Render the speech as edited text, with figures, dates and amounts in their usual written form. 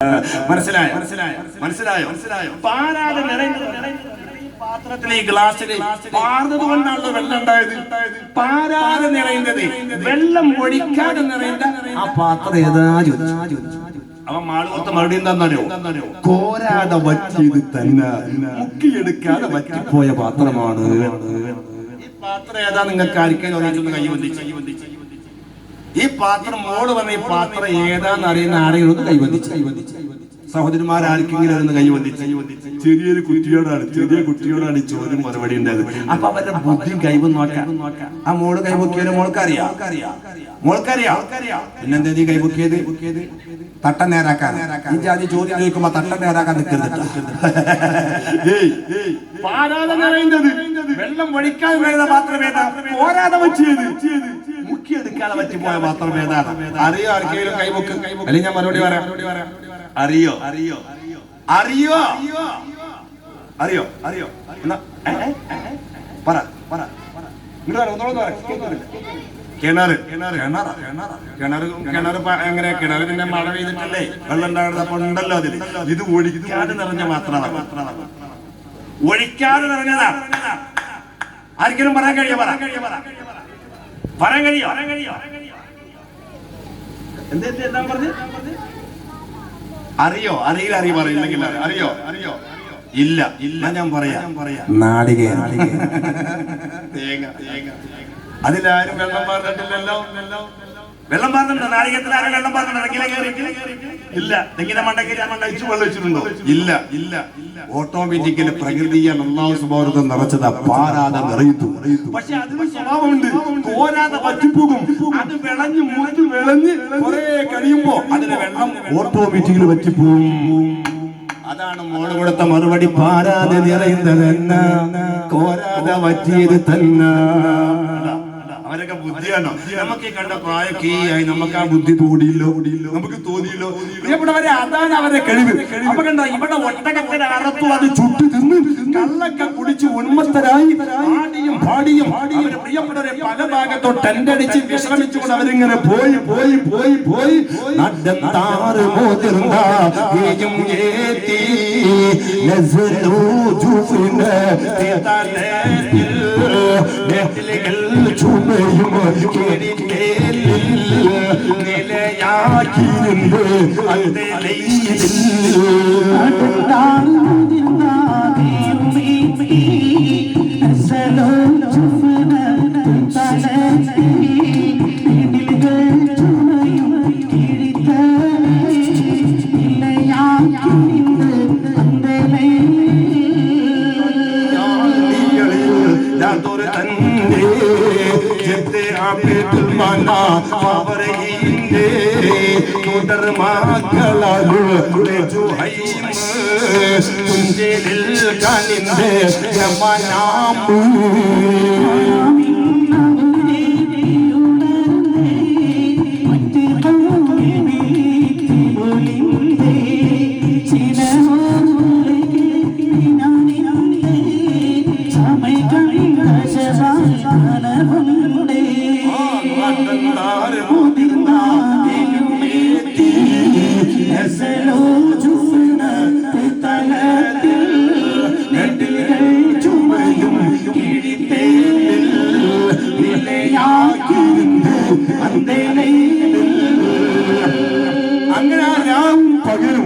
മനസ്സിലായോ? പാരാതെ പാത്രത്തിലെ ഈ ഗ്ലാസ്സിൽ പാർന്നത് കൊണ്ടാണല്ലോ വെള്ളം ഉണ്ടായത്. പാരാതെ നിറയുന്നത് വെള്ളം ഒഴിക്കാതെ നിറയുന്ന ആ പാത്രം ഏതാ ചോദിച്ചു. അവൻ മാളുകൊത്ത മറുപടി എന്താന്നറിയോ? കോരാതെ വറ്റിയത് തന്നെ, മുക്കിയെടുക്കാതെ വറ്റിപ്പോയ പാത്രമാണ്. ഈ പാത്രം ഏതാ നിങ്ങൾക്ക് ആർക്കും അറിയിച്ചൊന്ന് കൈവന്തിച്ച്. ഈ പാത്രം മോള് പറഞ്ഞ ഈ പാത്രം ഏതാന്ന് അറിയുന്ന ആരെങ്കിലും ഒന്ന് കൈവന്തിച്ച്. സഹോദരന്മാരാർക്കെങ്കിലും ഒന്ന് കൈവന്തിച്ച്. ചെറിയ കുട്ടിയോടാണ് ചോദ്യം മറുപടി ഉണ്ടായത്. അപ്പൊ അവരുടെ ബുദ്ധിയും കൈവും നോക്കാം. ആ മോള് കൈപൊക്കിയാലും മോൾക്കറിയാം. പിന്നെന്താ നീ കൈപൊക്കിയത്? തട്ടം നേരാക്കാൻ. ഈ ജാതി ചോദ്യം ചോദിക്കുമ്പോ തട്ടം നേരാക്കാൻ നിൽക്കരുത്. പാരാതെ നിറയുന്നത് വെള്ളം ഒഴിക്കാതെ വരുന്ന പാത്രം ഏതാ? പോരാതെ വെച്ചത് മുക്കിയെടുക്കാതെ പറ്റിപ്പോയ പാത്രം ഏതാണ്? അറിയോ? ആർക്കെങ്കിലും കൈപൊക്ക്. അല്ലെങ്കിൽ ഞാൻ മറുപടി പറയാം. അറിയോ? കിണറ് എങ്ങനെ? കിണറിന്റെ മഴ പെയ്തിട്ടല്ലേ വെള്ളം ഉണ്ടാകുന്നത്. അപ്പൊ ഉണ്ടല്ലോ അതിൽ. ഇത് ഒഴിക്കാതെ നിറഞ്ഞ മാത്രമാണ്. ഒഴിക്കാതെ നിറഞ്ഞതാ. ആർക്കെങ്കിലും പറയാൻ കഴിയോ? എന്താ പറഞ്ഞു? അറിയോ? അറിയില്ലെങ്കിൽ അറിയോ? ഇല്ല ഞാൻ പറയാം. തേങ്ങ. അതിലാരും വെള്ളം പാർന്നിട്ടില്ലല്ലോ. വെള്ളം പാർന്നിട്ടുണ്ടോ? നാളികത്തിൽ ആരും വെള്ളം പാർന്നിട്ടുണ്ടോ? ഇല്ല. തെങ്ങിനെ മണ്ടയ്ക്ക് വെള്ളം വെച്ചിട്ടുണ്ടോ? ഇല്ല. ഓട്ടോമാറ്റിക്കലി പ്രകൃതിയാണ് അല്ലാഹു സുബ്ഹാനഹു വ തആല നിറച്ചതാ. പാരാതെ നിറയുന്നു. പക്ഷെ അതിന് സ്വഭാവമുണ്ട്. പോരാതെ പറ്റിപ്പോകും. അത് വിളഞ്ഞ് കുറെ കഴിയുമ്പോ അതിന് വെള്ളം ഓട്ടോമാറ്റിക്കലി പറ്റിപ്പോകും. അതാണ് മോള് കൊടുത്ത മറുപടി. പാരാതെ നിറയുന്നതെന്ന, കോരാതെ പറ്റിയത് തന്നെ. അവരൊക്കെ ബുദ്ധിയാണോ? നമുക്ക് കണ്ട പ്രായമൊക്കെയായി നമുക്ക് ആ ബുദ്ധി തോന്നിയില്ലോ, നമുക്ക് തോന്നിയില്ലോ. പ്രിയപ്പെട്ടവരെ, അതാണ് അവരെ കഴിവ്. അപ്പൊ കണ്ട ഇവിടെ ഒട്ടകത്തിന് അറുത്തു, അത് ചുട്ടു തിന്ന് കള്ളൊക്കെ കുടിച്ച് ഉന്മത്തരായി പാടിയും അവര് പ്രിയപ്പെട്ടവരെ പല ഭാഗത്തോ ടെന്റടിച്ച് വിശ്രമിച്ചുകൊണ്ട് അവരിങ്ങനെ പോയി നടത്താറ് മോതിർന്ന നിലയാക്കിരുന്ന് അങ്ങനെ ആ രാവും പകലും